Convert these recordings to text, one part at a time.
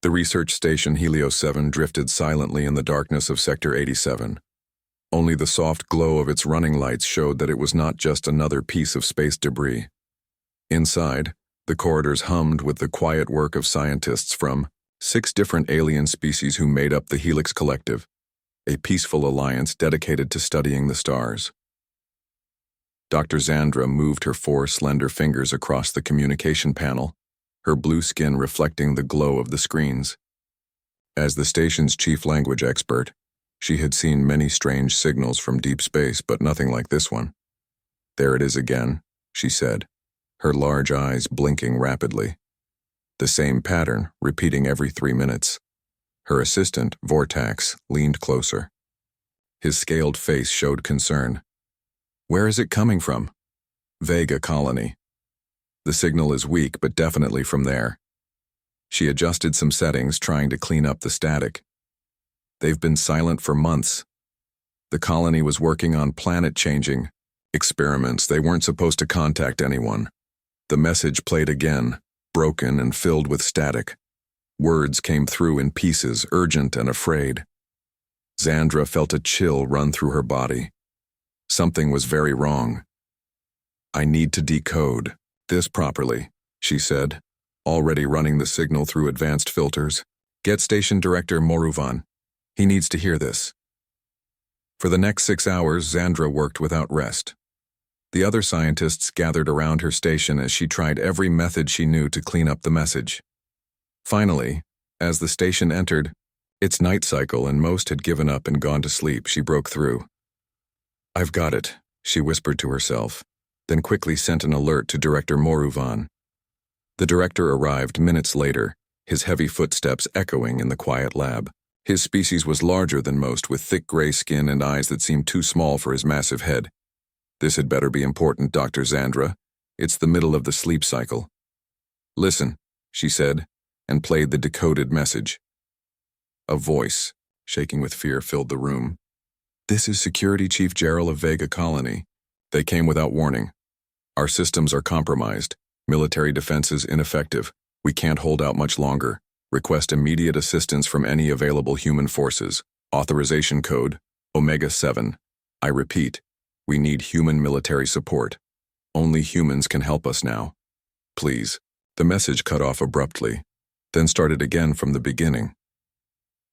The research station Helios 7 drifted silently in the darkness of Sector 87. Only the soft glow of its running lights showed that it was not just another piece of space debris. Inside, the corridors hummed with the quiet work of scientists from 6 different alien species who made up the Helix Collective, a peaceful alliance dedicated to studying the stars. Dr. Zandra moved her 4 slender fingers across the communication panel, her blue skin reflecting the glow of the screens. As the station's chief language expert, she had seen many strange signals from deep space, but nothing like this one. "There it is again," she said, her large eyes blinking rapidly. The same pattern, repeating every 3 minutes. Her assistant, Vortax, leaned closer. His scaled face showed concern. "Where is it coming from?" "Vega colony. The signal is weak, but definitely from there." She adjusted some settings, trying to clean up the static. "They've been silent for months. The colony was working on planet-changing experiments. They weren't supposed to contact anyone." The message played again, broken and filled with static. Words came through in pieces, urgent and afraid. Zandra felt a chill run through her body. Something was very wrong. "I need to decode this properly," she said, already running the signal through advanced filters. "Get Station Director Moruvan. He needs to hear this." For the next 6 hours, Zandra worked without rest. The other scientists gathered around her station as she tried every method she knew to clean up the message. Finally, as the station entered its night cycle and most had given up and gone to sleep, she broke through. "I've got it," she whispered to herself, then quickly sent an alert to Director Moruvan. The director arrived minutes later, his heavy footsteps echoing in the quiet lab. His species was larger than most, with thick gray skin and eyes that seemed too small for his massive head. "This had better be important, Dr. Zandra. It's the middle of the sleep cycle." "Listen," she said, and played the decoded message. A voice, shaking with fear, filled the room. "This is Security Chief Gerald of Vega Colony. They came without warning. Our systems are compromised. Military defenses ineffective. We can't hold out much longer. Request immediate assistance from any available human forces. Authorization code, Omega-7. I repeat, we need human military support. Only humans can help us now. Please." The message cut off abruptly, then started again from the beginning.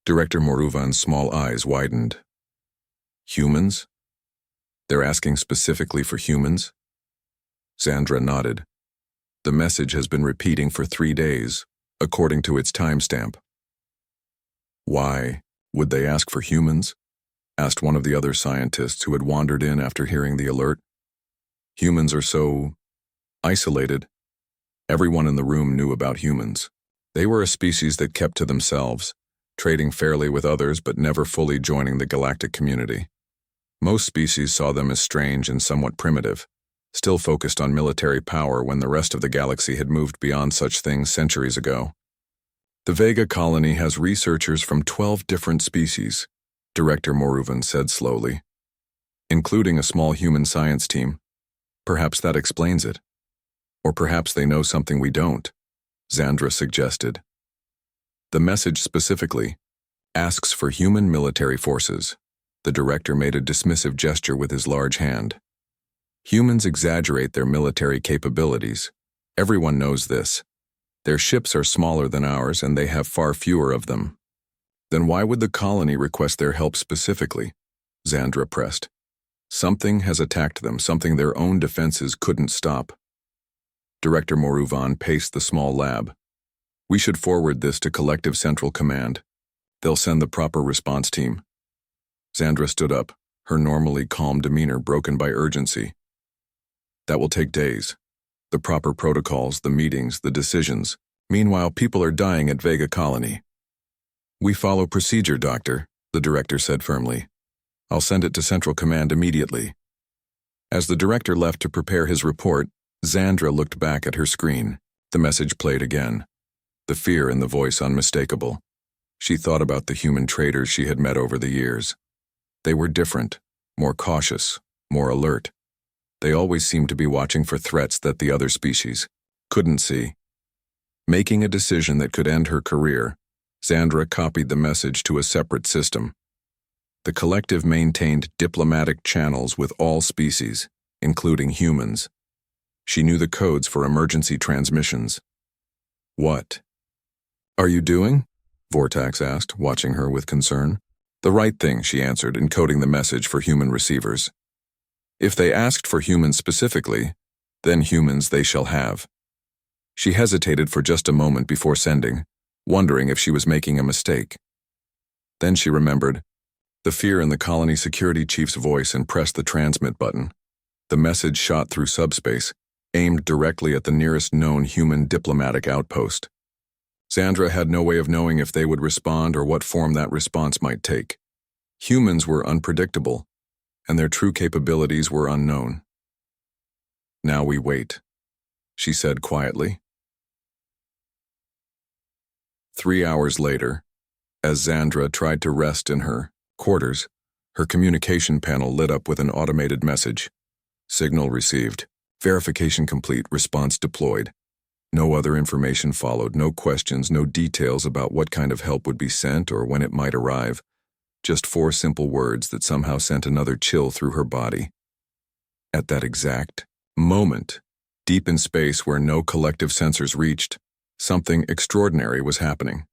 Director Moruvan's small eyes widened. "Humans? They're asking specifically for humans?" Zandra nodded. "The message has been repeating for 3 days, according to its timestamp." "Why would they ask for humans?" asked one of the other scientists who had wandered in after hearing the alert. "Humans are so isolated." Everyone in the room knew about humans. They were a species that kept to themselves, trading fairly with others but never fully joining the galactic community. Most species saw them as strange and somewhat primitive, still focused on military power when the rest of the galaxy had moved beyond such things centuries ago. "The Vega colony has researchers from 12 different species," Director Moruvan said slowly, "including a small human science team. Perhaps that explains it. Or perhaps they know something we don't," Zandra suggested. "The message specifically asks for human military forces." The director made a dismissive gesture with his large hand. "Humans exaggerate their military capabilities. Everyone knows this. Their ships are smaller than ours and they have far fewer of them." "Then why would the colony request their help specifically?" Zandra pressed. "Something has attacked them, something their own defenses couldn't stop." Director Moruvan paced the small lab. "We should forward this to Collective Central Command. They'll send the proper response team." Zandra stood up, her normally calm demeanor broken by urgency. "That will take days. The proper protocols, the meetings, the decisions. Meanwhile, people are dying at Vega Colony." "We follow procedure, Doctor," the director said firmly. "I'll send it to Central Command immediately." As the director left to prepare his report, Zandra looked back at her screen. The message played again, the fear in the voice unmistakable. She thought about the human traders she had met over the years. They were different, more cautious, more alert. They always seemed to be watching for threats that the other species couldn't see. Making a decision that could end her career, Xandra copied the message to a separate system. The collective maintained diplomatic channels with all species, including humans. She knew the codes for emergency transmissions. What are you doing? Vortax asked, watching her with concern. The right thing, she answered, encoding the message for human receivers. If they asked for humans specifically, then humans they shall have. She hesitated for just a moment before sending, wondering if she was making a mistake. Then she remembered the fear in the colony security chief's voice and pressed the transmit button. The message shot through subspace, aimed directly at the nearest known human diplomatic outpost. Xandra had no way of knowing if they would respond or what form that response might take. Humans were unpredictable, and their true capabilities were unknown. Now we wait, she said quietly. 3 hours later, as Xandra tried to rest in her quarters, her communication panel lit up with an automated message. Signal received. Verification complete. Response deployed. No other information followed, no questions, no details about what kind of help would be sent or when it might arrive. Just 4 simple words that somehow sent another chill through her body. At that exact moment, deep in space where no collective sensors reached, something extraordinary was happening.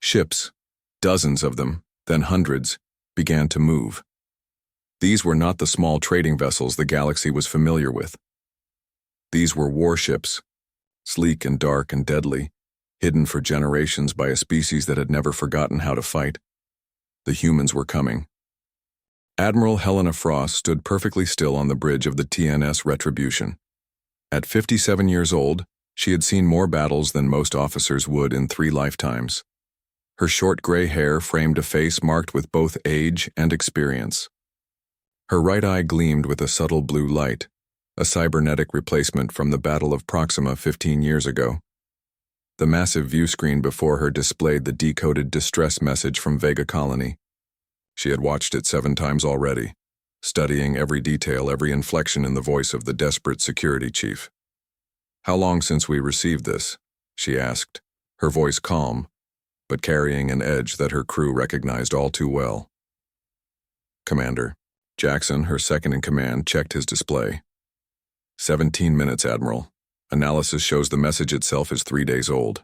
Ships, dozens of them, then hundreds, began to move. These were not the small trading vessels the galaxy was familiar with. These were warships, sleek and dark and deadly, hidden for generations by a species that had never forgotten how to fight. The humans were coming. Admiral Helena Frost stood perfectly still on the bridge of the TNS Retribution. At 57 years old, she had seen more battles than most officers would in 3 lifetimes. Her short gray hair framed a face marked with both age and experience. Her right eye gleamed with a subtle blue light, a cybernetic replacement from the Battle of Proxima 15 years ago. The massive view screen before her displayed the decoded distress message from Vega Colony. She had watched it 7 times already, studying every detail, every inflection in the voice of the desperate security chief. "How long since we received this?" she asked, her voice calm, but carrying an edge that her crew recognized all too well. Commander Jackson, her second-in-command, checked his display. 17 minutes, Admiral. Analysis shows the message itself is 3 days old.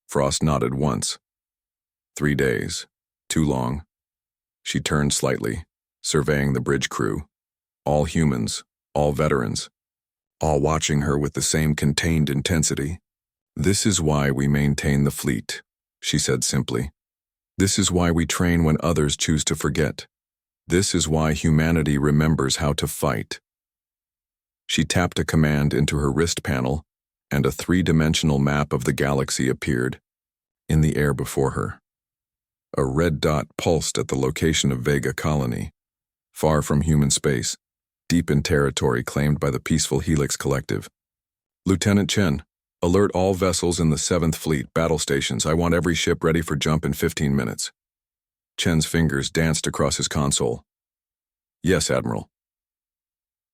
Frost nodded once. 3 days. Too long. She turned slightly, surveying the bridge crew. All humans, all veterans, all watching her with the same contained intensity. "This is why we maintain the fleet," she said simply. "This is why we train when others choose to forget. This is why humanity remembers how to fight." She tapped a command into her wrist panel, and a 3-dimensional map of the galaxy appeared in the air before her. A red dot pulsed at the location of Vega Colony, far from human space, deep in territory claimed by the peaceful Helix Collective. "Lieutenant Chen, alert all vessels in the 7th Fleet battle stations. I want every ship ready for jump in 15 minutes. Chen's fingers danced across his console. "Yes, Admiral."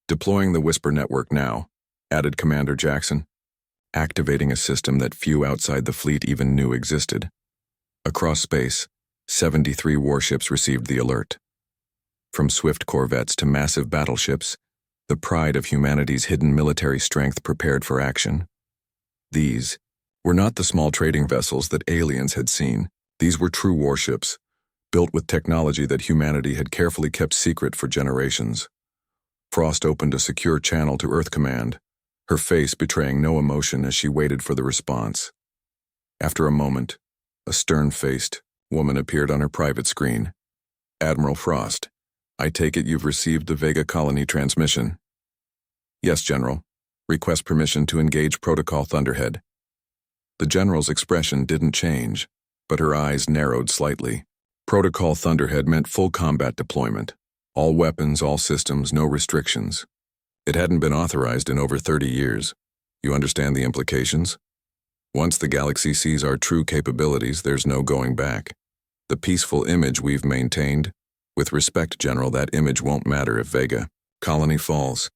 "Deploying the Whisper network now," added Commander Jackson, activating a system that few outside the fleet even knew existed. Across space, 73 warships received the alert. From swift corvettes to massive battleships, the pride of humanity's hidden military strength prepared for action. These were not the small trading vessels that aliens had seen. These were true warships, built with technology that humanity had carefully kept secret for generations. Frost opened a secure channel to Earth Command, her face betraying no emotion as she waited for the response. After a moment, a stern-faced woman appeared on her private screen. "Admiral Frost, I take it you've received the Vega Colony transmission." "Yes, General. Request permission to engage Protocol Thunderhead." The General's expression didn't change, but her eyes narrowed slightly. Protocol Thunderhead meant full combat deployment. All weapons, all systems, no restrictions. It hadn't been authorized in over 30 years. You understand the implications? Once the galaxy sees our true capabilities, there's no going back. The peaceful image we've maintained, with respect, General, that image won't matter if Vega Colony falls.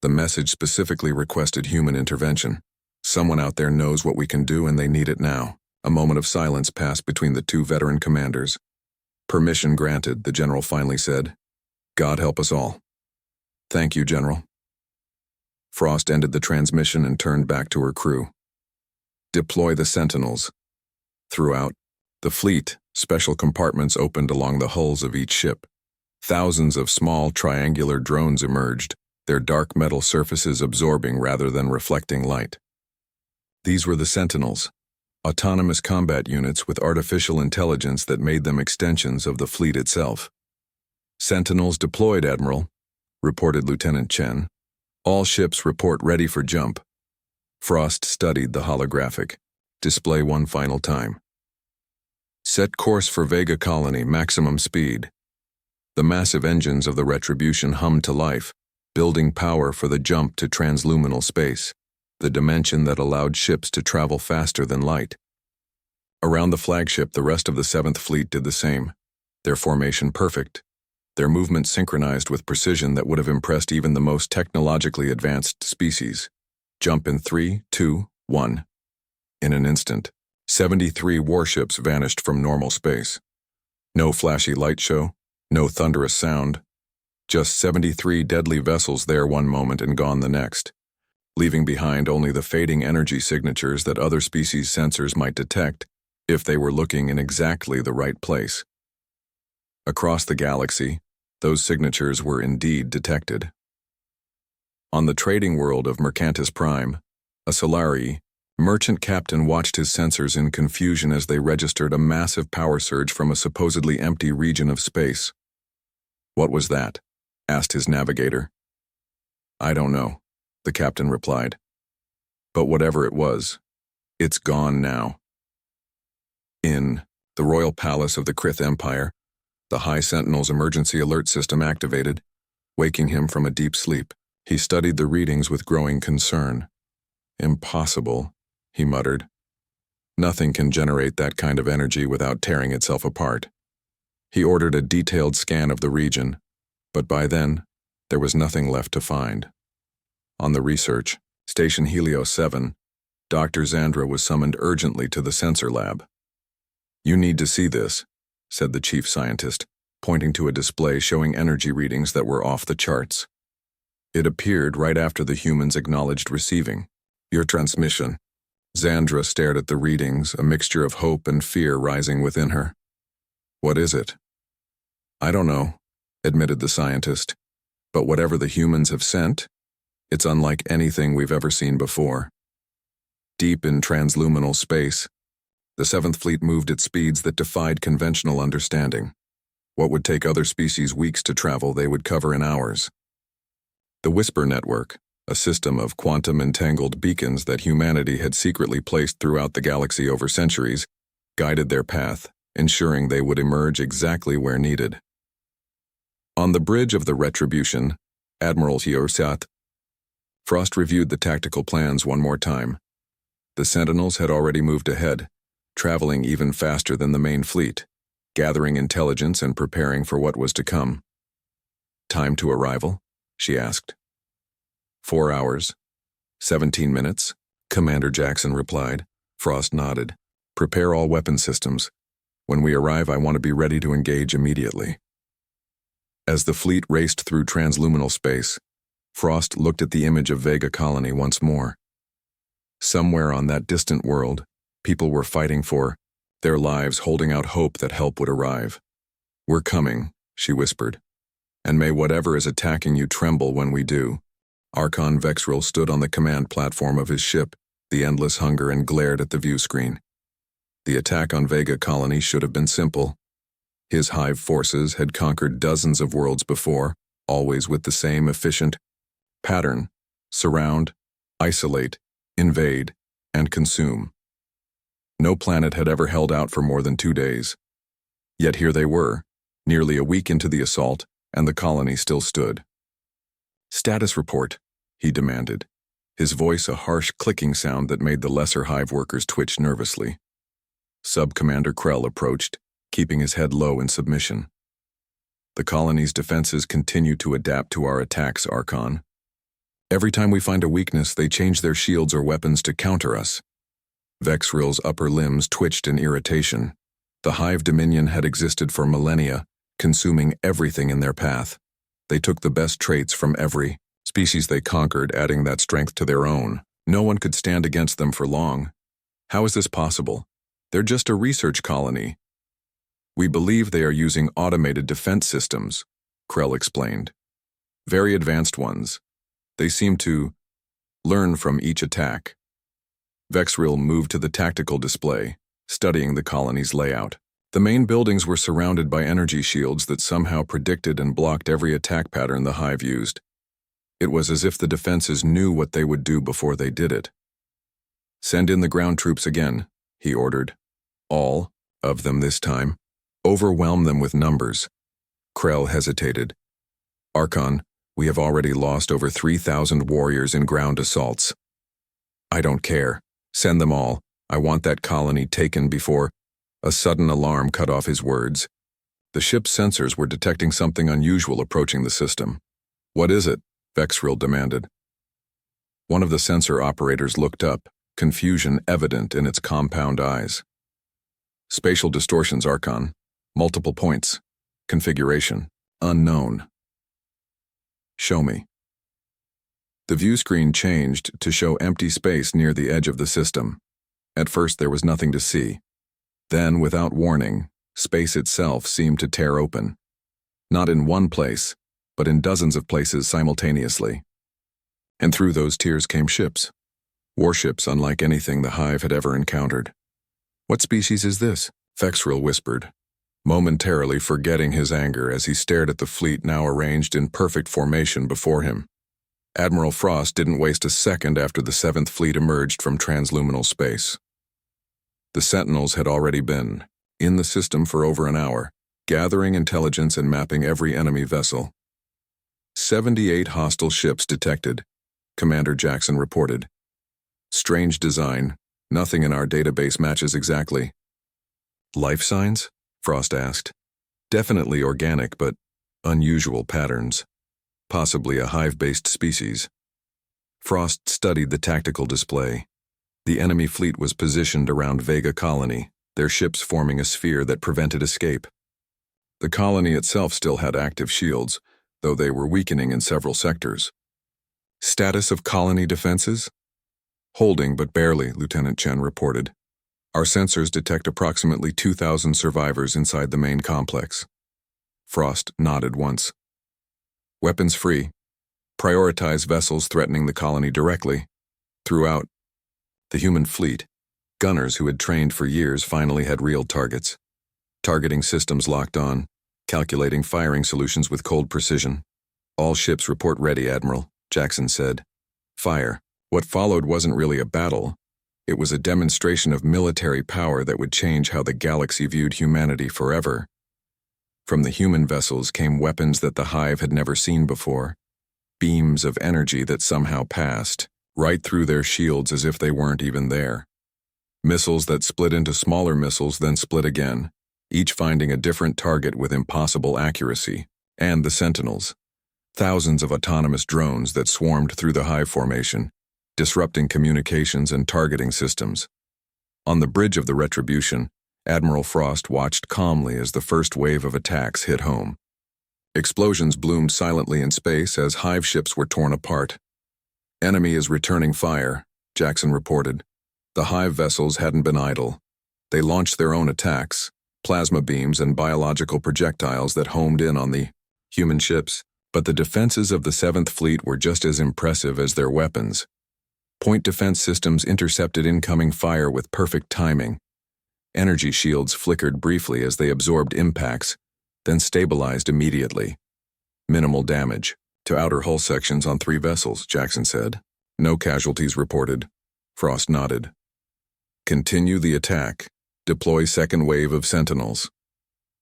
The message specifically requested human intervention. Someone out there knows what we can do and they need it now. A moment of silence passed between the two veteran commanders. "Permission granted," the general finally said. "God help us all." "Thank you, General." Frost ended the transmission and turned back to her crew. "Deploy the Sentinels." Throughout the fleet, special compartments opened along the hulls of each ship. Thousands of small triangular drones emerged, their dark metal surfaces absorbing rather than reflecting light. These were the Sentinels, autonomous combat units with artificial intelligence that made them extensions of the fleet itself. "Sentinels deployed, Admiral," reported Lieutenant Chen. "All ships report ready for jump." Frost studied the holographic. "Display one final time." "Set course for Vega Colony, maximum speed." The massive engines of the Retribution hummed to life, building power for the jump to transluminal space, the dimension that allowed ships to travel faster than light. Around the flagship, the rest of the 7th Fleet did the same, their formation perfect, their movement synchronized with precision that would have impressed even the most technologically advanced species. Jump in 3, 2, 1. In an instant, 73 warships vanished from normal space. No flashy light show, no thunderous sound, just 73 deadly vessels there one moment and gone the next, leaving behind only the fading energy signatures that other species' sensors might detect if they were looking in exactly the right place. Across the galaxy, those signatures were indeed detected. On the trading world of Mercantis Prime, a Solari merchant captain watched his sensors in confusion as they registered a massive power surge from a supposedly empty region of space. "What was that?" asked his navigator. "I don't know," the captain replied. "But whatever it was, it's gone now." In the royal palace of the Krith Empire, the High Sentinel's emergency alert system activated, waking him from a deep sleep. He studied the readings with growing concern. "Impossible," he muttered. "Nothing can generate that kind of energy without tearing itself apart." He ordered a detailed scan of the region, but by then, there was nothing left to find. On the research, Station Helios 7, Dr. Zandra was summoned urgently to the sensor lab. "You need to see this," said the chief scientist, pointing to a display showing energy readings that were off the charts. It appeared right after the humans acknowledged receiving your transmission. Zandra stared at the readings, a mixture of hope and fear rising within her. "What is it?" "I don't know," admitted the scientist, "but whatever the humans have sent, it's unlike anything we've ever seen before." Deep in transluminal space, the 7th Fleet moved at speeds that defied conventional understanding. What would take other species weeks to travel, they would cover in hours. The Whisper Network, a system of quantum-entangled beacons that humanity had secretly placed throughout the galaxy over centuries, guided their path, ensuring they would emerge exactly where needed. On the bridge of the Retribution, Admiral Hiosat, Frost reviewed the tactical plans one more time. The Sentinels had already moved ahead, traveling even faster than the main fleet, gathering intelligence and preparing for what was to come. "Time to arrival?" she asked. 4 hours, 17 minutes, Commander Jackson replied. Frost nodded. "Prepare all weapon systems. When we arrive, I want to be ready to engage immediately." As the fleet raced through transluminal space, Frost looked at the image of Vega Colony once more. Somewhere on that distant world, people were fighting for their lives, holding out hope that help would arrive. "We're coming," she whispered, "and may whatever is attacking you tremble when we do." Archon Vexril stood on the command platform of his ship, the endless hunger, and glared at the view screen. The attack on Vega Colony should have been simple. His hive forces had conquered dozens of worlds before, always with the same efficient pattern: surround, isolate, invade, and consume. No planet had ever held out for more than 2 days. Yet here they were, nearly a week into the assault, and the colony still stood. "Status report," he demanded, his voice a harsh clicking sound that made the lesser hive workers twitch nervously. Sub-Commander Krell approached, keeping his head low in submission. "The colony's defenses continue to adapt to our attacks, Archon. Every time we find a weakness, they change their shields or weapons to counter us." Vexril's upper limbs twitched in irritation. The hive dominion had existed for millennia, consuming everything in their path. They took the best traits from every species they conquered, adding that strength to their own. No one could stand against them for long. How is this possible? They're just a research colony. We believe they are using automated defense systems, Krell explained. Very advanced ones. They seem to learn from each attack. Vexril moved to the tactical display, studying the colony's layout. The main buildings were surrounded by energy shields that somehow predicted and blocked every attack pattern the hive used. It was as if the defenses knew what they would do before they did it. Send in the ground troops again, he ordered. All of them this time. Overwhelm them with numbers. Krell hesitated. Archon, we have already lost over 3,000 warriors in ground assaults. I don't care. Send them all. I want that colony taken before... A sudden alarm cut off his words. The ship's sensors were detecting something unusual approaching the system. What is it? Vexril demanded. One of the sensor operators looked up, confusion evident in its compound eyes. Spatial distortions, Archon. Multiple points. Configuration. Unknown. Show me. The view screen changed to show empty space near the edge of the system. At first there was nothing to see. Then, without warning, space itself seemed to tear open. Not in one place, but in dozens of places simultaneously. And through those tears came ships. Warships unlike anything the hive had ever encountered. What species is this? Vexril whispered, momentarily forgetting his anger as he stared at the fleet now arranged in perfect formation before him. Admiral Frost didn't waste a second after the 7th Fleet emerged from transluminal space. The Sentinels had already been in the system for over an hour, gathering intelligence and mapping every enemy vessel. 78 hostile ships detected, Commander Jackson reported. Strange design, nothing in our database matches exactly. Life signs? Frost asked. Definitely organic, but unusual patterns. Possibly a hive-based species. Frost studied the tactical display. The enemy fleet was positioned around Vega Colony, their ships forming a sphere that prevented escape. The colony itself still had active shields, though they were weakening in several sectors. Status of colony defenses? Holding, but barely, Lieutenant Chen reported. Our sensors detect approximately 2,000 survivors inside the main complex. Frost nodded once. Weapons free. Prioritize vessels threatening the colony directly. Throughout. The human fleet, gunners who had trained for years, finally had real targets. Targeting systems locked on, calculating firing solutions with cold precision. All ships report ready, Admiral, Jackson said. Fire. What followed wasn't really a battle. It was a demonstration of military power that would change how the galaxy viewed humanity forever. From the human vessels came weapons that the hive had never seen before. Beams of energy that somehow passed right through their shields as if they weren't even there. Missiles that split into smaller missiles, then split again, each finding a different target with impossible accuracy. And the Sentinels. Thousands of autonomous drones that swarmed through the hive formation, disrupting communications and targeting systems. On the bridge of the Retribution, Admiral Frost watched calmly as the first wave of attacks hit home. Explosions bloomed silently in space as hive ships were torn apart. Enemy is returning fire, Jackson reported. The hive vessels hadn't been idle. They launched their own attacks, plasma beams and biological projectiles that homed in on the human ships, but the defenses of the 7th Fleet were just as impressive as their weapons. Point defense systems intercepted incoming fire with perfect timing. Energy shields flickered briefly as they absorbed impacts, then stabilized immediately. Minimal damage to outer hull sections on 3 vessels, Jackson said. No casualties reported. Frost nodded. Continue the attack. Deploy second wave of Sentinels.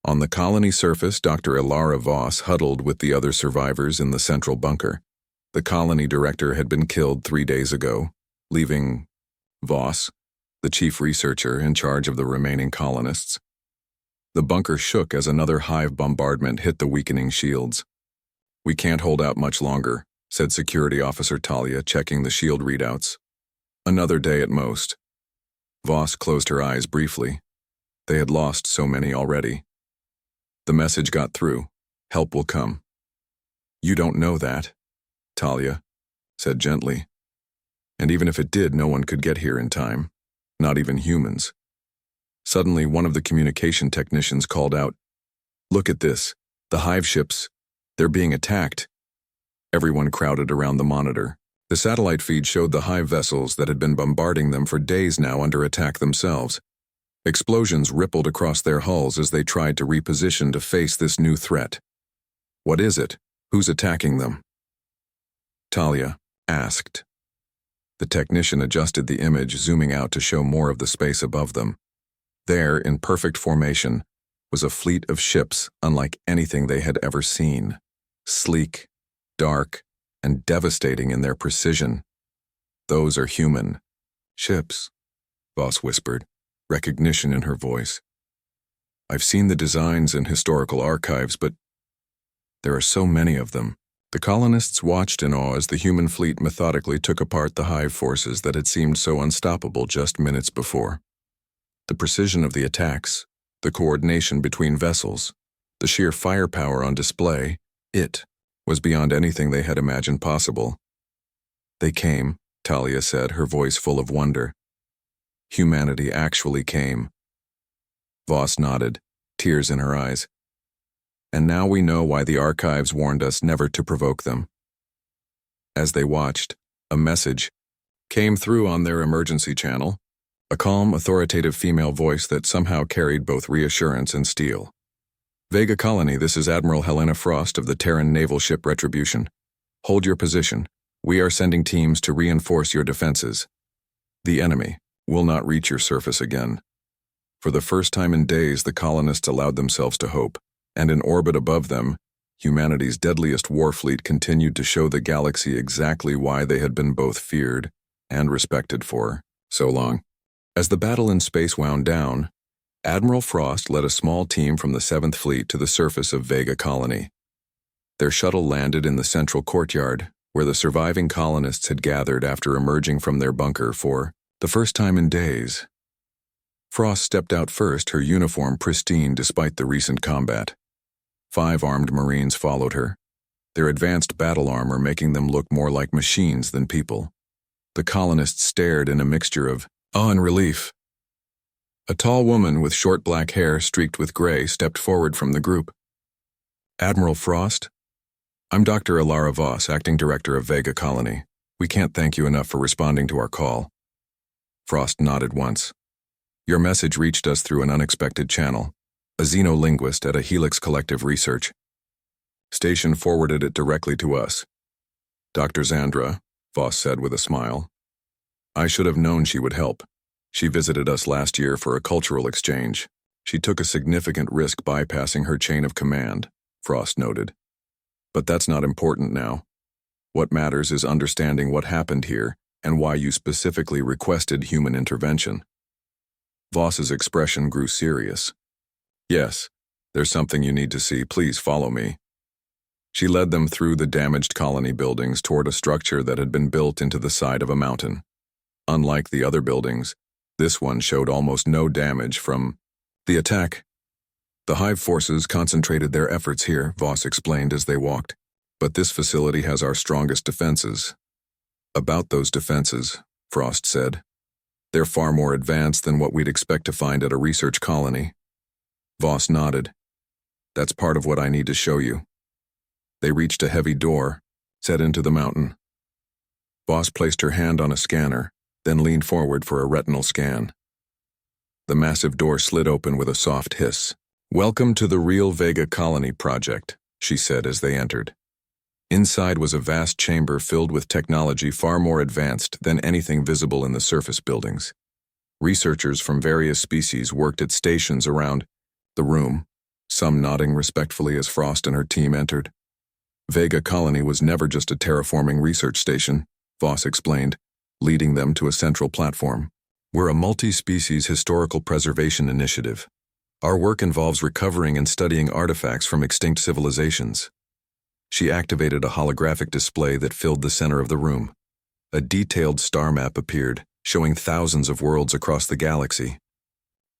On the colony surface, Dr. Ilara Voss huddled with the other survivors in the central bunker. The colony director had been killed 3 days ago, leaving Voss, the chief researcher in charge of the remaining colonists. The bunker shook as another hive bombardment hit the weakening shields. We can't hold out much longer, said Security Officer Talia, checking the shield readouts. Another day at most. Voss closed her eyes briefly. They had lost so many already. The message got through. Help will come. You don't know that, Talia said gently. And even if it did, no one could get here in time. Not even humans. Suddenly, one of the communication technicians called out, "Look at this. The hive ships. They're being attacked." Everyone crowded around the monitor. The satellite feed showed the hive vessels that had been bombarding them for days now under attack themselves. Explosions rippled across their hulls as they tried to reposition to face this new threat. What is it? Who's attacking them? Talia asked. The technician adjusted the image, zooming out to show more of the space above them. There, in perfect formation, was a fleet of ships unlike anything they had ever seen. Sleek, dark, and devastating in their precision. Those are human ships, Voss whispered, recognition in her voice. I've seen the designs in historical archives, but there are so many of them. The colonists watched in awe as the human fleet methodically took apart the hive forces that had seemed so unstoppable just minutes before. The precision of the attacks, the coordination between vessels, the sheer firepower on display, it was beyond anything they had imagined possible. They came, Talia said, her voice full of wonder. Humanity actually came. Voss nodded, tears in her eyes. And now we know why the archives warned us never to provoke them. As they watched, a message came through on their emergency channel, a calm, authoritative female voice that somehow carried both reassurance and steel. Vega Colony, this is Admiral Helena Frost of the Terran naval ship Retribution. Hold your position. We are sending teams to reinforce your defenses. The enemy will not reach your surface again. For the first time in days, the colonists allowed themselves to hope. And in orbit above them, humanity's deadliest war fleet continued to show the galaxy exactly why they had been both feared and respected for so long. As the battle in space wound down, Admiral Frost led a small team from the 7th Fleet to the surface of Vega Colony. Their shuttle landed in the central courtyard, where the surviving colonists had gathered after emerging from their bunker for the first time in days. Frost stepped out first, her uniform pristine despite the recent combat. 5 armed Marines followed her, their advanced battle armor making them look more like machines than people. The colonists stared in a mixture of awe and relief. A tall woman with short black hair streaked with gray stepped forward from the group. Admiral Frost? I'm Dr. Alara Voss, acting director of Vega Colony. We can't thank you enough for responding to our call. Frost nodded once. Your message reached us through an unexpected channel. A xenolinguist at a Helix Collective Research station forwarded it directly to us. Dr. Zandra, Voss said with a smile. I should have known she would help. She visited us last year for a cultural exchange. She took a significant risk bypassing her chain of command, Frost noted. But that's not important now. What matters is understanding what happened here and why you specifically requested human intervention. Voss's expression grew serious. Yes, there's something you need to see. Please follow me. She led them through the damaged colony buildings toward a structure that had been built into the side of a mountain. Unlike the other buildings, this one showed almost no damage from the attack. The hive forces concentrated their efforts here, Voss explained as they walked. But this facility has our strongest defenses. About those defenses, Frost said. They're far more advanced than what we'd expect to find at a research colony. Voss nodded. That's part of what I need to show you. They reached a heavy door, set into the mountain. Voss placed her hand on a scanner, then leaned forward for a retinal scan. The massive door slid open with a soft hiss. Welcome to the Real Vega Colony Project, she said as they entered. Inside was a vast chamber filled with technology far more advanced than anything visible in the surface buildings. Researchers from various species worked at stations around the room, some nodding respectfully as Frost and her team entered. Vega Colony was never just a terraforming research station, Voss explained, leading them to a central platform. We're a multi-species historical preservation initiative. Our work involves recovering and studying artifacts from extinct civilizations. She activated a holographic display that filled the center of the room. A detailed star map appeared, showing thousands of worlds across the galaxy.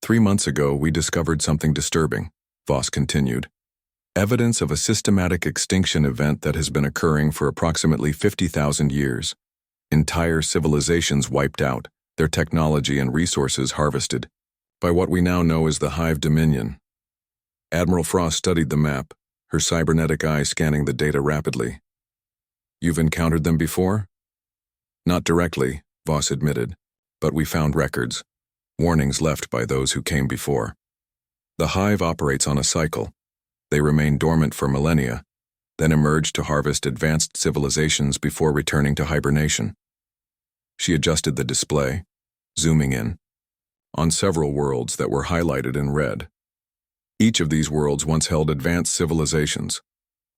3 months ago, we discovered something disturbing, Voss continued. Evidence of a systematic extinction event that has been occurring for approximately 50,000 years. Entire civilizations wiped out, their technology and resources harvested, by what we now know as the Hive Dominion. Admiral Frost studied the map, her cybernetic eye scanning the data rapidly. You've encountered them before? Not directly, Voss admitted, but we found records, warnings left by those who came before. The Hive operates on a cycle. They remain dormant for millennia, then emerge to harvest advanced civilizations before returning to hibernation. She adjusted the display, zooming in, on several worlds that were highlighted in red. Each of these worlds once held advanced civilizations.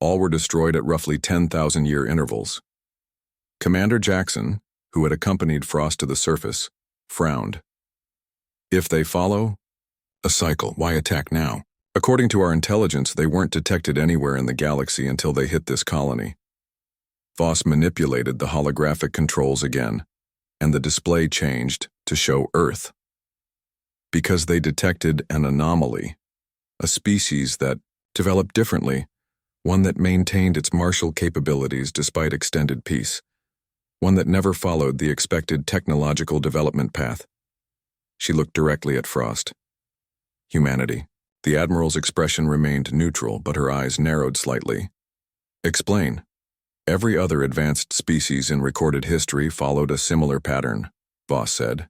All were destroyed at roughly 10,000-year intervals. Commander Jackson, who had accompanied Frost to the surface, frowned. If they follow a cycle, why attack now? According to our intelligence, they weren't detected anywhere in the galaxy until they hit this colony. Voss manipulated the holographic controls again, and the display changed to show Earth. Because they detected an anomaly, a species that developed differently, one that maintained its martial capabilities despite extended peace, one that never followed the expected technological development path. She looked directly at Frost. Humanity. The Admiral's expression remained neutral, but her eyes narrowed slightly. Explain. Every other advanced species in recorded history followed a similar pattern, Voss said.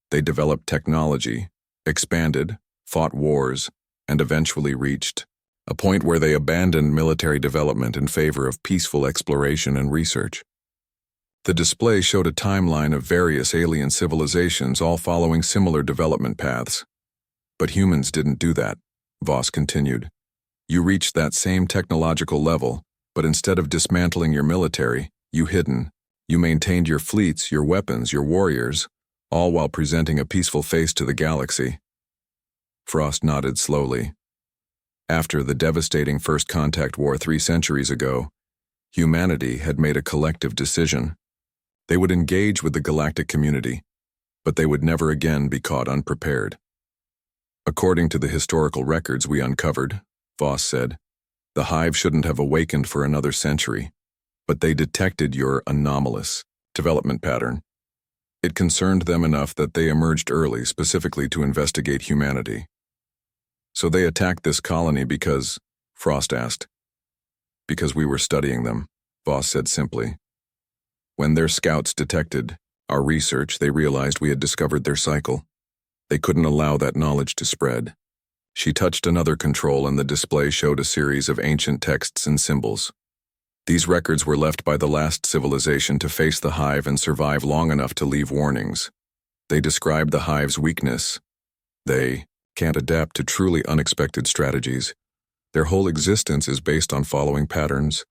They developed technology, expanded, fought wars, and eventually reached a point where they abandoned military development in favor of peaceful exploration and research. The display showed a timeline of various alien civilizations all following similar development paths. But humans didn't do that, Voss continued. You reached that same technological level, but instead of dismantling your military, you maintained your fleets, your weapons, your warriors, all while presenting a peaceful face to the galaxy. Frost nodded slowly. After the devastating First Contact War 3 centuries ago, humanity had made a collective decision. They would engage with the galactic community, but they would never again be caught unprepared. According to the historical records we uncovered, Voss said, the Hive shouldn't have awakened for another century, but they detected your anomalous development pattern. It concerned them enough that they emerged early specifically to investigate humanity. So they attacked this colony because, Frost asked. Because we were studying them, Voss said simply. When their scouts detected our research, they realized we had discovered their cycle. They couldn't allow that knowledge to spread. She touched another control and the display showed a series of ancient texts and symbols. These records were left by the last civilization to face the Hive and survive long enough to leave warnings. They described the Hive's weakness. They can't adapt to truly unexpected strategies. Their whole existence is based on following patterns,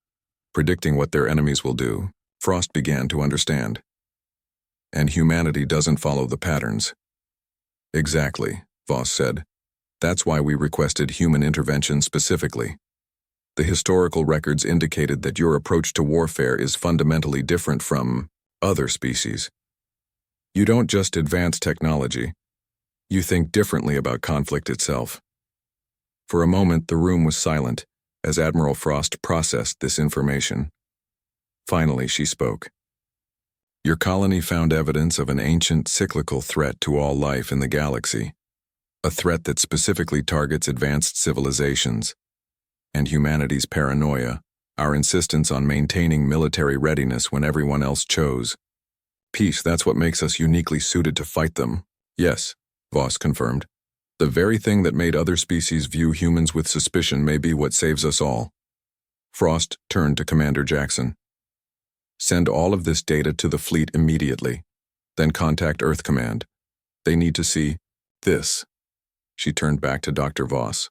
predicting what their enemies will do. Frost began to understand. And humanity doesn't follow the patterns. Exactly, Voss said. That's why we requested human intervention specifically. The historical records indicated that your approach to warfare is fundamentally different from other species. You don't just advance technology. You think differently about conflict itself. For a moment, the room was silent as Admiral Frost processed this information. Finally, she spoke. Your colony found evidence of an ancient cyclical threat to all life in the galaxy, a threat that specifically targets advanced civilizations, and humanity's paranoia, our insistence on maintaining military readiness when everyone else chose peace. That's what makes us uniquely suited to fight them. Yes, Voss confirmed. The very thing that made other species view humans with suspicion may be what saves us all. Frost turned to Commander Jackson. Send all of this data to the fleet immediately. Then contact Earth Command. They need to see this. She turned back to Dr. Voss.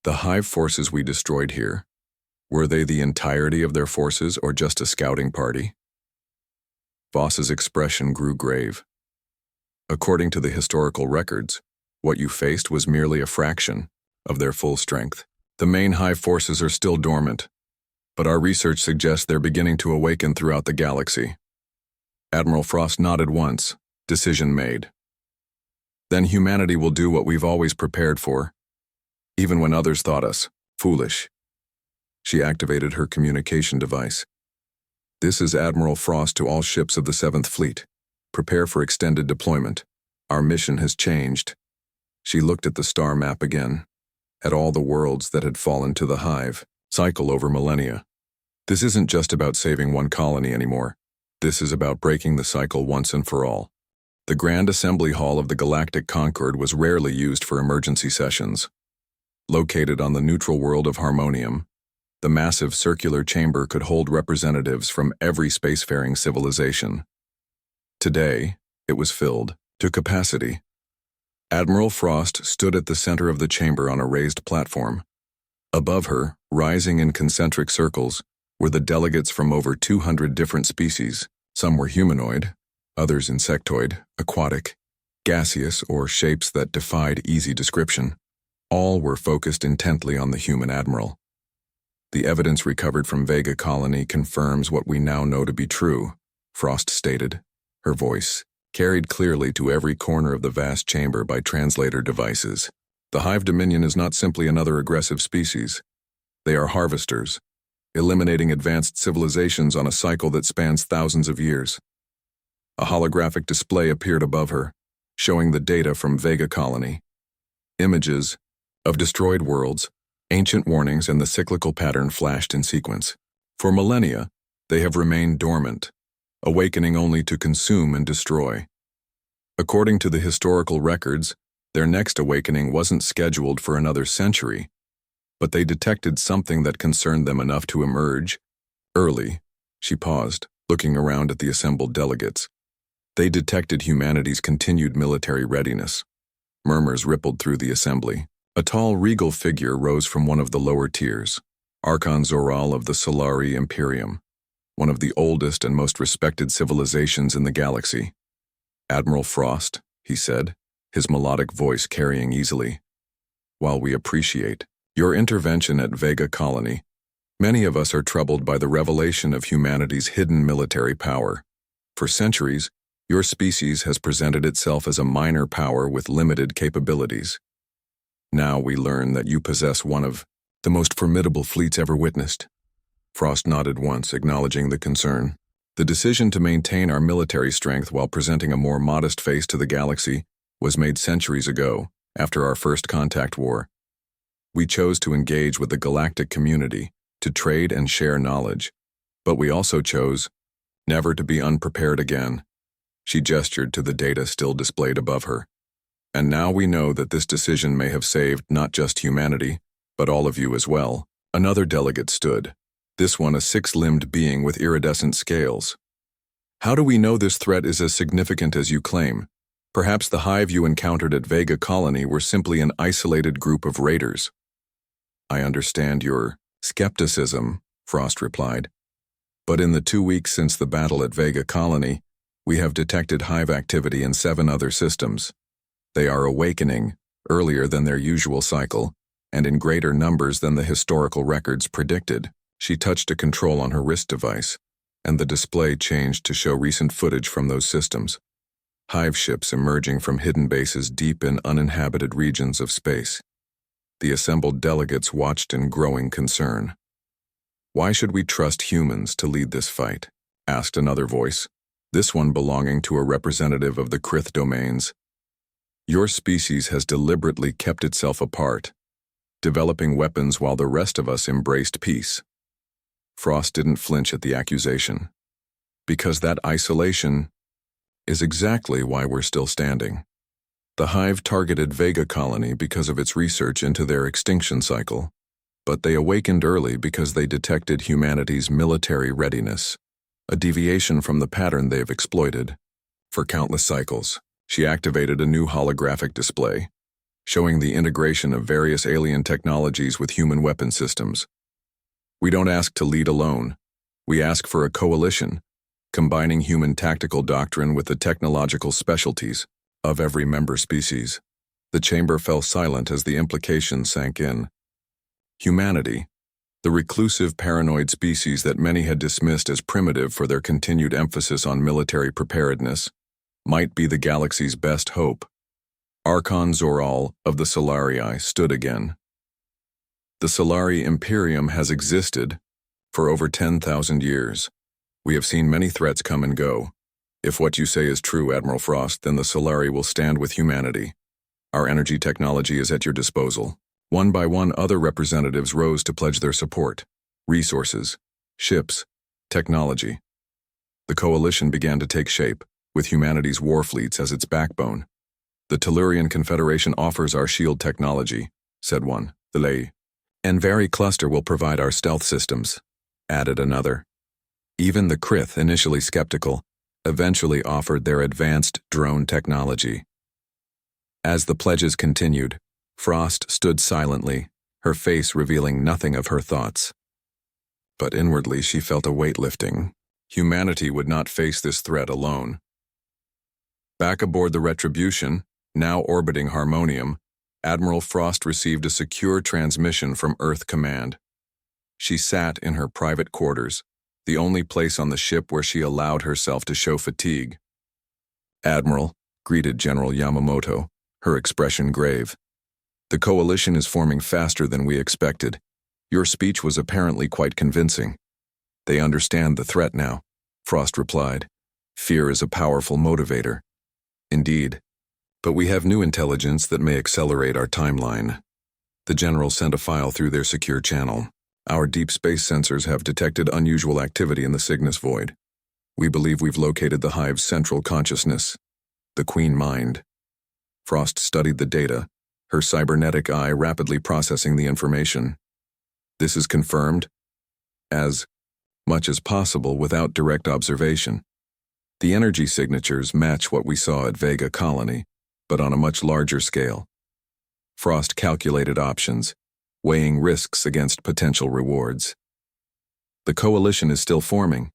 The Hive forces we destroyed here, were they the entirety of their forces or just a scouting party? Voss's expression grew grave. According to the historical records, what you faced was merely a fraction of their full strength. The main Hive forces are still dormant, but our research suggests they're beginning to awaken throughout the galaxy. Admiral Frost nodded once, Decision made. Then humanity will do what we've always prepared for, even when others thought us foolish. She activated her communication device. This is Admiral Frost to all ships of the 7th Fleet. Prepare for extended deployment. Our mission has changed. She looked at the star map again, at all the worlds that had fallen to the hive, cycle over millennia. This isn't just about saving one colony anymore. This is about breaking the cycle once and for all. The Grand Assembly Hall of the Galactic Concord was rarely used for emergency sessions. Located on the neutral world of Harmonium, the massive circular chamber could hold representatives from every spacefaring civilization. Today, it was filled to capacity. Admiral Frost stood at the center of the chamber on a raised platform. Above her, rising in concentric circles, were the delegates from over 200 different species. Some were humanoid, others insectoid, aquatic, gaseous, or shapes that defied easy description. All were focused intently on the human admiral. The evidence recovered from Vega Colony confirms what we now know to be true, Frost stated, her voice carried clearly to every corner of the vast chamber by translator devices. The Hive Dominion is not simply another aggressive species. They are harvesters, eliminating advanced civilizations on a cycle that spans thousands of years. A holographic display appeared above her, showing the data from Vega Colony. Images of destroyed worlds, ancient warnings, and the cyclical pattern flashed in sequence. For millennia, they have remained dormant, awakening only to consume and destroy. According to the historical records, their next awakening wasn't scheduled for another century, but they detected something that concerned them enough to emerge. Early, she paused, looking around at the assembled delegates. They detected humanity's continued military readiness. Murmurs rippled through the assembly. A tall, regal figure rose from one of the lower tiers, Archon Zoral of the Solari Imperium, one of the oldest and most respected civilizations in the galaxy. Admiral Frost, he said, his melodic voice carrying easily. While we appreciate your intervention at Vega Colony, many of us are troubled by the revelation of humanity's hidden military power. For centuries, your species has presented itself as a minor power with limited capabilities. Now we learn that you possess one of the most formidable fleets ever witnessed. Frost nodded once, acknowledging the concern. The decision to maintain our military strength while presenting a more modest face to the galaxy was made centuries ago, after our first contact war. We chose to engage with the galactic community, to trade and share knowledge, but we also chose never to be unprepared again. She gestured to the data still displayed above her. And now we know that this decision may have saved not just humanity, but all of you as well. Another delegate stood, this one a 6-limbed being with iridescent scales. How do we know this threat is as significant as you claim? Perhaps the hive you encountered at Vega Colony were simply an isolated group of raiders. I understand your skepticism, Frost replied. But in the 2 weeks since the battle at Vega Colony, we have detected hive activity in 7 other systems. They are awakening, earlier than their usual cycle, and in greater numbers than the historical records predicted. She touched a control on her wrist device, and the display changed to show recent footage from those systems. Hive ships emerging from hidden bases deep in uninhabited regions of space. The assembled delegates watched in growing concern. Why should we trust humans to lead this fight? Asked another voice, this one belonging to a representative of the Krith domains. Your species has deliberately kept itself apart, developing weapons while the rest of us embraced peace. Frost didn't flinch at the accusation, because that isolation is exactly why we're still standing. The hive targeted Vega Colony because of its research into their extinction cycle, but they awakened early because they detected humanity's military readiness, a deviation from the pattern they've exploited. For countless cycles, she activated a new holographic display, showing the integration of various alien technologies with human weapon systems. We don't ask to lead alone. We ask for a coalition, combining human tactical doctrine with the technological specialties of every member species. The chamber fell silent as the implications sank in. Humanity, the reclusive paranoid species that many had dismissed as primitive for their continued emphasis on military preparedness, might be the galaxy's best hope. Archon Zoral of the Solarii stood again. The Solari Imperium has existed for over 10,000 years. We have seen many threats come and go. If what you say is true, Admiral Frost, then the Solari will stand with humanity. Our energy technology is at your disposal. One by one, other representatives rose to pledge their support. Resources, ships, technology. The coalition began to take shape, with humanity's war fleets as its backbone. The Tellurian Confederation offers our shield technology, said one. The Envari cluster will provide our stealth systems, added another. Even the Krith, initially skeptical, eventually offered their advanced drone technology. As the pledges continued, Frost stood silently, her face revealing nothing of her thoughts. But inwardly she felt a weight lifting. Humanity would not face this threat alone. Back aboard the Retribution, now orbiting Harmonium, Admiral Frost received a secure transmission from Earth Command. She sat in her private quarters, the only place on the ship where she allowed herself to show fatigue. "Admiral," greeted General Yamamoto, her expression grave. "The coalition is forming faster than we expected. Your speech was apparently quite convincing." "They understand the threat now," Frost replied. "Fear is a powerful motivator." "Indeed. But we have new intelligence that may accelerate our timeline." The general sent a file through their secure channel. "Our deep space sensors have detected unusual activity in the Cygnus Void. We believe we've located the hive's central consciousness, the Queen Mind." Frost studied the data, her cybernetic eye rapidly processing the information. "This is confirmed as much as possible without direct observation. The energy signatures match what we saw at Vega Colony, but on a much larger scale." Frost calculated options, weighing risks against potential rewards. "The coalition is still forming.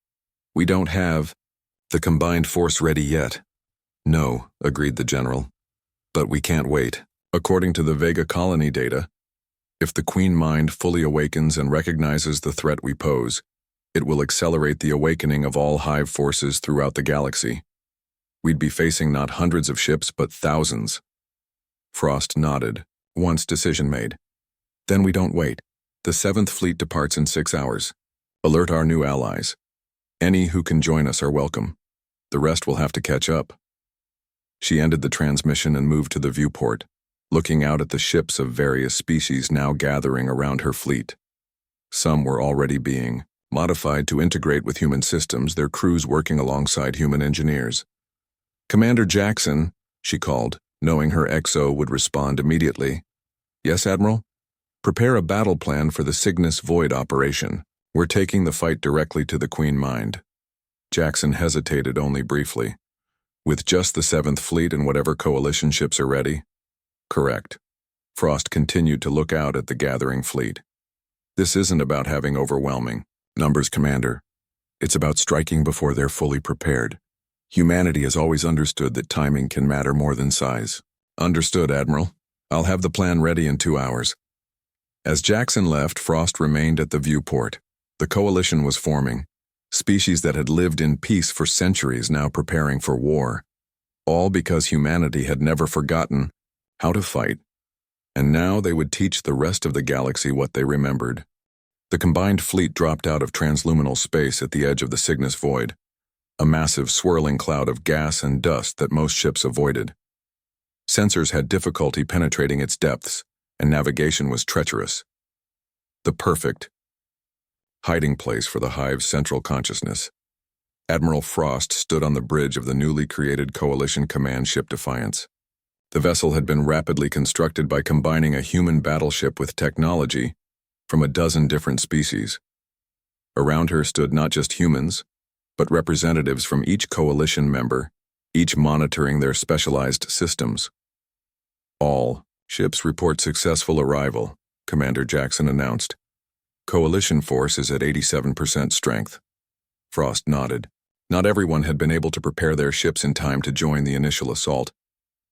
We don't have the combined force ready yet." "No," agreed the general. "But we can't wait. According to the Vega Colony data, if the Queen Mind fully awakens and recognizes the threat we pose, it will accelerate the awakening of all hive forces throughout the galaxy. We'd be facing not hundreds of ships, but thousands." Frost nodded, once decision made. "Then we don't wait. The 7th Fleet departs in 6 hours. Alert our new allies. Any who can join us are welcome. The rest will have to catch up." She ended the transmission and moved to the viewport, looking out at the ships of various species now gathering around her fleet. Some were already being modified to integrate with human systems, their crews working alongside human engineers. "Commander Jackson," she called, knowing her XO would respond immediately. "Yes, Admiral? Prepare a battle plan for the Cygnus Void operation. We're taking the fight directly to the Queen Mind." Jackson hesitated only briefly. "With just the 7th Fleet and whatever coalition ships are ready?" "Correct." Frost continued to look out at the gathering fleet. "This isn't about having overwhelming numbers, Commander. It's about striking before they're fully prepared. Humanity has always understood that timing can matter more than size." "Understood, Admiral. I'll have the plan ready in 2 hours." As Jackson left, Frost remained at the viewport. The coalition was forming. Species that had lived in peace for centuries now preparing for war. All because humanity had never forgotten how to fight. And now they would teach the rest of the galaxy what they remembered. The combined fleet dropped out of transluminal space at the edge of the Cygnus Void, a massive swirling cloud of gas and dust that most ships avoided. Sensors had difficulty penetrating its depths, and navigation was treacherous. The perfect hiding place for the hive's central consciousness. Admiral Frost stood on the bridge of the newly created coalition command ship Defiance. The vessel had been rapidly constructed by combining a human battleship with technology from a dozen different species. Around her stood not just humans, but representatives from each coalition member, each monitoring their specialized systems. "All ships report successful arrival," Commander Jackson announced. "Coalition force is at 87% strength." Frost nodded. Not everyone had been able to prepare their ships in time to join the initial assault,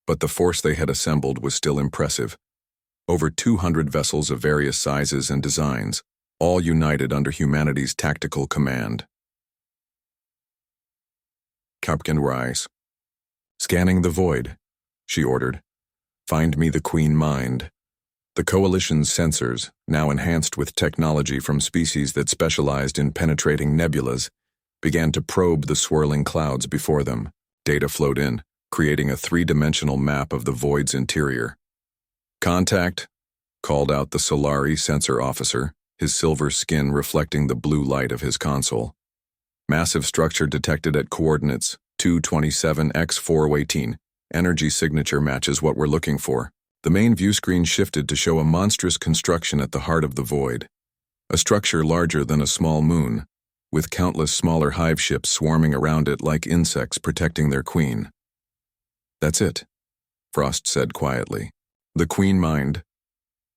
but the force they had assembled was still impressive. Over 200 vessels of various sizes and designs, all united under humanity's tactical command. Captain Rice. "Scanning the void," she ordered. "Find me the Queen Mind." The Coalition's sensors, now enhanced with technology from species that specialized in penetrating nebulas, began to probe the swirling clouds before them. Data flowed in, creating a three-dimensional map of the void's interior. "Contact," called out the Solari sensor officer, his silver skin reflecting the blue light of his console. "Massive structure detected at coordinates 227x418. Energy signature matches what we're looking for." The main view screen shifted to show a monstrous construction at the heart of the void. A structure larger than a small moon, with countless smaller hive ships swarming around it like insects protecting their queen. "That's it," Frost said quietly. "The Queen Mind."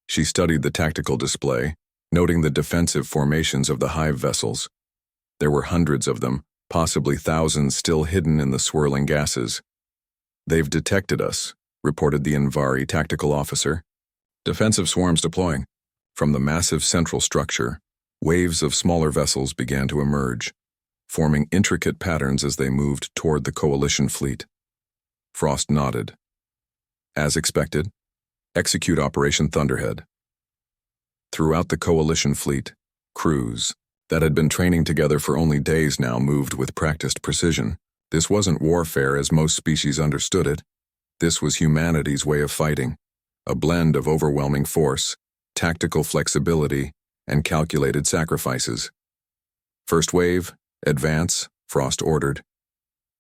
She studied the tactical display, noting the defensive formations of the hive vessels. There were hundreds of them, possibly thousands still hidden in the swirling gases. "They've detected us," reported the Invari tactical officer. "Defensive swarms deploying." From the massive central structure, waves of smaller vessels began to emerge, forming intricate patterns as they moved toward the Coalition fleet. Frost nodded. "As expected, execute Operation Thunderhead." Throughout the Coalition fleet, crews that had been training together for only days now moved with practiced precision. This wasn't warfare as most species understood it. This was humanity's way of fighting, a blend of overwhelming force, tactical flexibility, and calculated sacrifices. "First wave, advance," Frost ordered.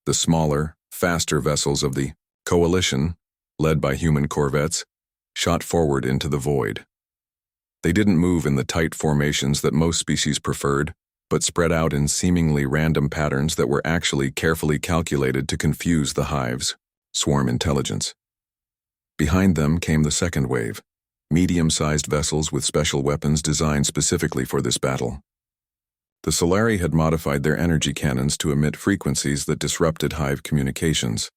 The smaller, faster vessels of the Coalition, led by human corvettes, shot forward into the void. They didn't move in the tight formations that most species preferred, but spread out in seemingly random patterns that were actually carefully calculated to confuse the hive's swarm intelligence. Behind them came the second wave, medium-sized vessels with special weapons designed specifically for this battle. The Solari had modified their energy cannons to emit frequencies that disrupted hive communications.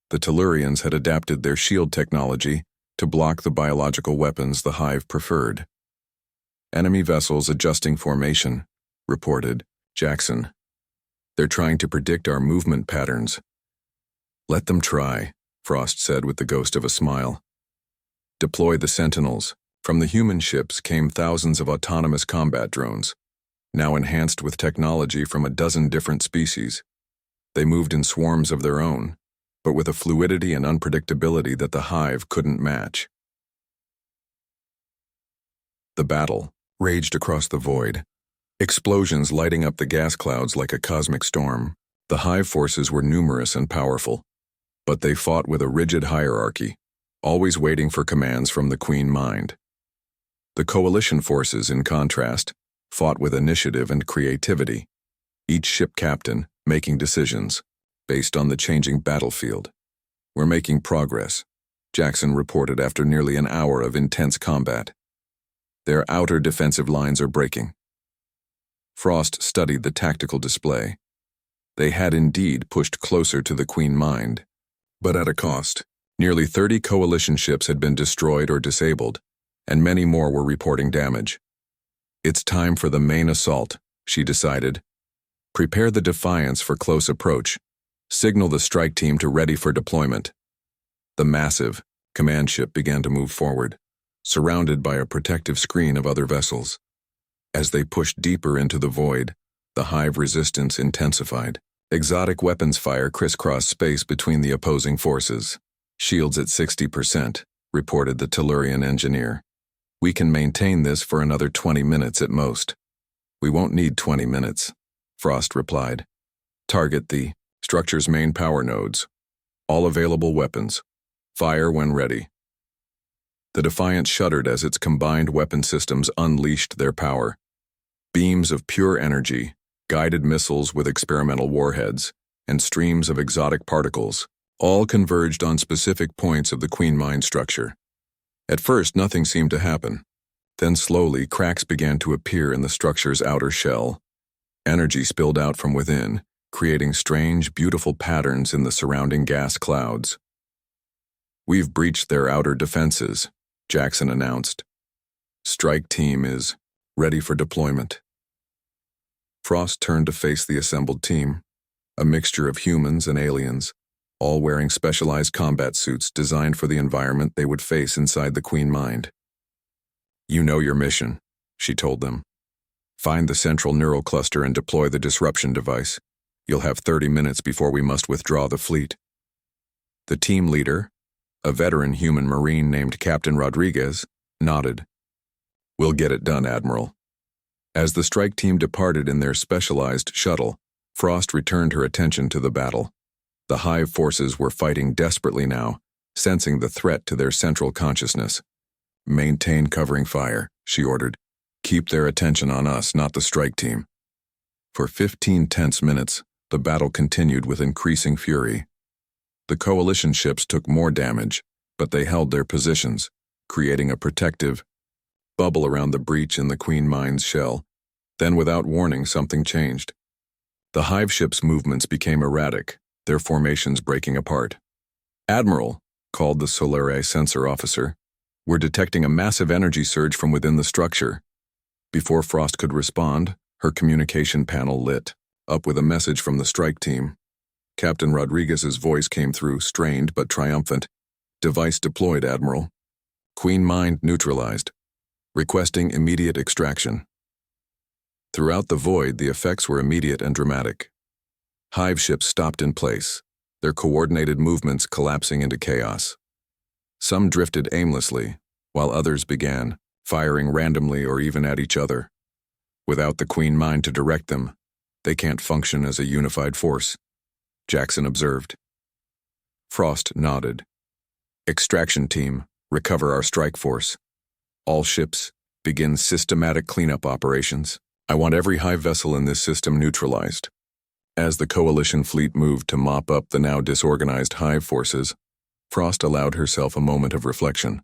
The Tellurians had adapted their shield technology to block the biological weapons the hive preferred. "Enemy vessels adjusting formation," reported Jackson. "They're trying to predict our movement patterns." "Let them try," Frost said with the ghost of a smile. "Deploy the Sentinels." From the human ships came thousands of autonomous combat drones, now enhanced with technology from a dozen different species. They moved in swarms of their own, but with a fluidity and unpredictability that the hive couldn't match. The battle raged across the void, explosions lighting up the gas clouds like a cosmic storm. The hive forces were numerous and powerful, but they fought with a rigid hierarchy, always waiting for commands from the Queen Mind. The Coalition forces, in contrast, fought with initiative and creativity, each ship captain making decisions based on the changing battlefield. "We're making progress," Jackson reported after nearly an hour of intense combat. "Their outer defensive lines are breaking." Frost studied the tactical display. They had indeed pushed closer to the Queen Mind, but at a cost. Nearly 30 Coalition ships had been destroyed or disabled, and many more were reporting damage. "It's time for the main assault," she decided. "Prepare the Defiance for close approach. Signal the strike team to ready for deployment." The massive command ship began to move forward, surrounded by a protective screen of other vessels. As they pushed deeper into the void, the hive resistance intensified. Exotic weapons fire crisscrossed space between the opposing forces. "Shields at 60%, reported the Tellurian engineer. "We can maintain this for another 20 minutes at most." "We won't need 20 minutes, Frost replied. "Target the structure's main power nodes. All available weapons. Fire when ready." The Defiant shuddered as its combined weapon systems unleashed their power. Beams of pure energy, guided missiles with experimental warheads, and streams of exotic particles, all converged on specific points of the Queen Mind structure. At first, nothing seemed to happen. Then slowly, cracks began to appear in the structure's outer shell. Energy spilled out from within, creating strange, beautiful patterns in the surrounding gas clouds. "We've breached their outer defenses," Jackson announced. "Strike team is ready for deployment." Frost turned to face the assembled team, a mixture of humans and aliens, all wearing specialized combat suits designed for the environment they would face inside the Queen Mind. "You know your mission," she told them. "Find the central neural cluster and deploy the disruption device. You'll have 30 minutes before we must withdraw the fleet." The team leader, a veteran human marine named Captain Rodriguez, nodded. "We'll get it done, Admiral." As the strike team departed in their specialized shuttle, Frost returned her attention to the battle. The Hive forces were fighting desperately now, sensing the threat to their central consciousness. "Maintain covering fire," she ordered. "Keep their attention on us, not the strike team." For 15 tense minutes, the battle continued with increasing fury. The coalition ships took more damage, but they held their positions, creating a protective bubble around the breach in the Queen Mind's shell. Then, without warning, something changed. The Hive ships' movements became erratic, their formations breaking apart. "Admiral," called the Solare sensor officer, "we're detecting a massive energy surge from within the structure." Before Frost could respond, her communication panel lit up with a message from the strike team. Captain Rodriguez's voice came through, strained but triumphant. "Device deployed, Admiral. Queen Mind neutralized. Requesting immediate extraction." Throughout the void, the effects were immediate and dramatic. Hive ships stopped in place, their coordinated movements collapsing into chaos. Some drifted aimlessly, while others began, firing randomly or even at each other. Without the Queen Mind to direct them, they can't function as a unified force, Jackson observed. Frost nodded. "Extraction team, recover our strike force. All ships, begin systematic cleanup operations. I want every Hive vessel in this system neutralized." As the coalition fleet moved to mop up the now disorganized Hive forces, Frost allowed herself a moment of reflection.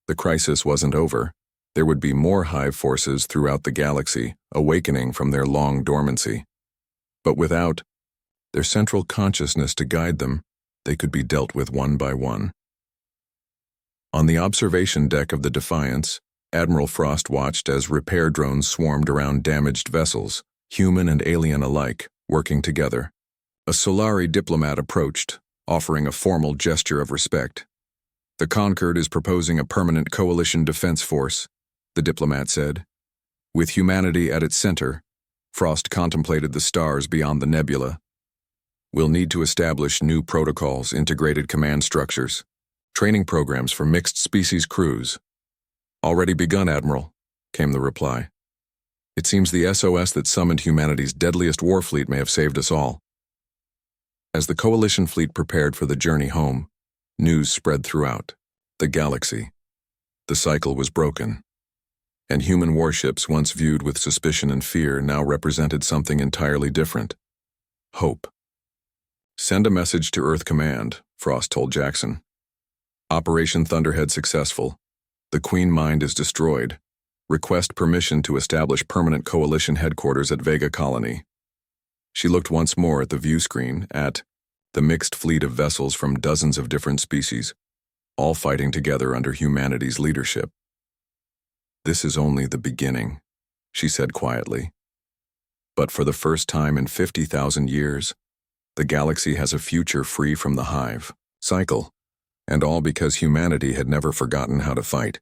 The crisis wasn't over. There would be more Hive forces throughout the galaxy, awakening from their long dormancy. But without their central consciousness to guide them, they could be dealt with one by one. On the observation deck of the Defiance, Admiral Frost watched as repair drones swarmed around damaged vessels, human and alien alike, working together. A Solari diplomat approached, offering a formal gesture of respect. "The Concord is proposing a permanent coalition defense force," the diplomat said. With humanity at its center, Frost contemplated the stars beyond the nebula. "We'll need to establish new protocols, integrated command structures, training programs for mixed-species crews." "Already begun, Admiral," came the reply. "It seems the SOS that summoned humanity's deadliest war fleet may have saved us all." As the coalition fleet prepared for the journey home, news spread throughout the galaxy. The cycle was broken, and human warships once viewed with suspicion and fear now represented something entirely different: hope. "Send a message to Earth Command," Frost told Jackson. "Operation Thunderhead successful. The Queen Mind is destroyed. Request permission to establish permanent coalition headquarters at Vega Colony." She looked once more at the view screen, at the mixed fleet of vessels from dozens of different species, all fighting together under humanity's leadership. "This is only the beginning," she said quietly. "But for the first time in 50,000 years, the galaxy has a future free from the Hive cycle, and all because humanity had never forgotten how to fight."